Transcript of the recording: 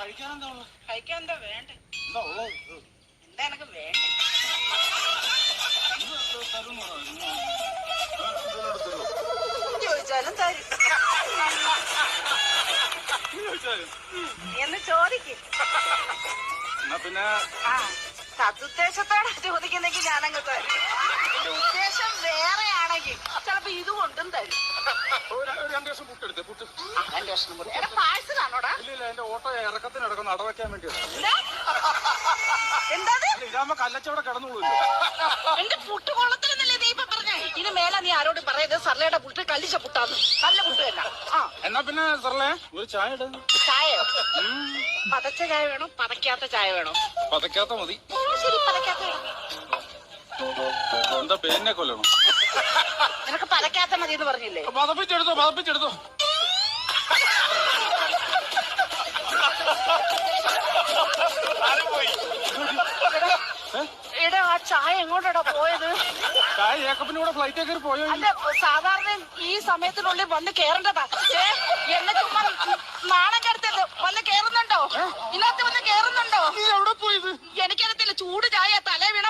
കഴിക്കാൻ എന്താ വേണ്ട? എന്താ ഉള്ളത്? എന്താ എനക്ക് വേണ്ട? ചോദിച്ചാലും തരും. എന്ന് ചോദിക്കും. എന്നാ പിന്നെ സതുദ്ദേശത്തോടെ ചോദിക്കുന്നെങ്കിൽ ഞാനങ്ങ് തരും. എന്റെ ഉദ്ദേശം വേറെയാണെങ്കിൽ ചിലപ്പോ ഇത് കൊണ്ടും തരും. രണ്ടു ദിവസം പുട്ടെടുത്തേ പുട്ട്. എടാ പാഴ്സലാണോടാ? ഇല്ല എന്റെ ഓട്ടോ ഇറക്കത്തിന് ഇടക്കം നടവയ്ക്കാൻ വേണ്ടിയാണ്. എന്താ ഇതാകുമ്പോ കല്ലച്ചവിടെ കിടന്നുള്ളൂ. എന്റെ പുട്ട് കൊള്ളത്തിലെന്നല്ലേ നീ ഇപ്പൊ പറഞ്ഞേ? ഇനി മേല നീ ആരോടും പറയരുത് സർലയുടെ പുട്ട് കല്ലിച്ച പുട്ടാന്ന്. നല്ല പുട്ട് തന്നെ. എന്നാ പിന്നെ സർലേ ഒരു ചായ ഇട. ചായയോ? പതച്ച ചായ വേണോ പതക്കാത്ത ചായ വേണോ? പതക്കാത്ത മതി. ശരി പതക്കാത്ത വേണം. എന്താ പേരിനെ കൊല്ലണം? നിനക്ക് പതക്കാത്ത മതി എന്ന് പറഞ്ഞില്ലേ? പതപ്പിച്ചെടുത്തോ. എടാ ആ ചായ എങ്ങോട്ടാ പോയത്? ചായ ഏക്കപ്പിന്റെ കൂടെ ഫ്ലൈറ്റ് കയറി പോയോ? അല്ല സാധാരണ ഈ സമയത്തിനുള്ളിൽ വന്ന് കേറണ്ടതാ. എന്നെ ചുമ്മാ നാണം കരുത്തല്ലോ. വന്ന് കേറുന്നുണ്ടോ? ഇതിനകത്ത് വന്ന് കേറുന്നുണ്ടോ? എവിടെ പോയത്? എനിക്കറിയത്തില്ല. ചൂട് ചായ തലേ വീണ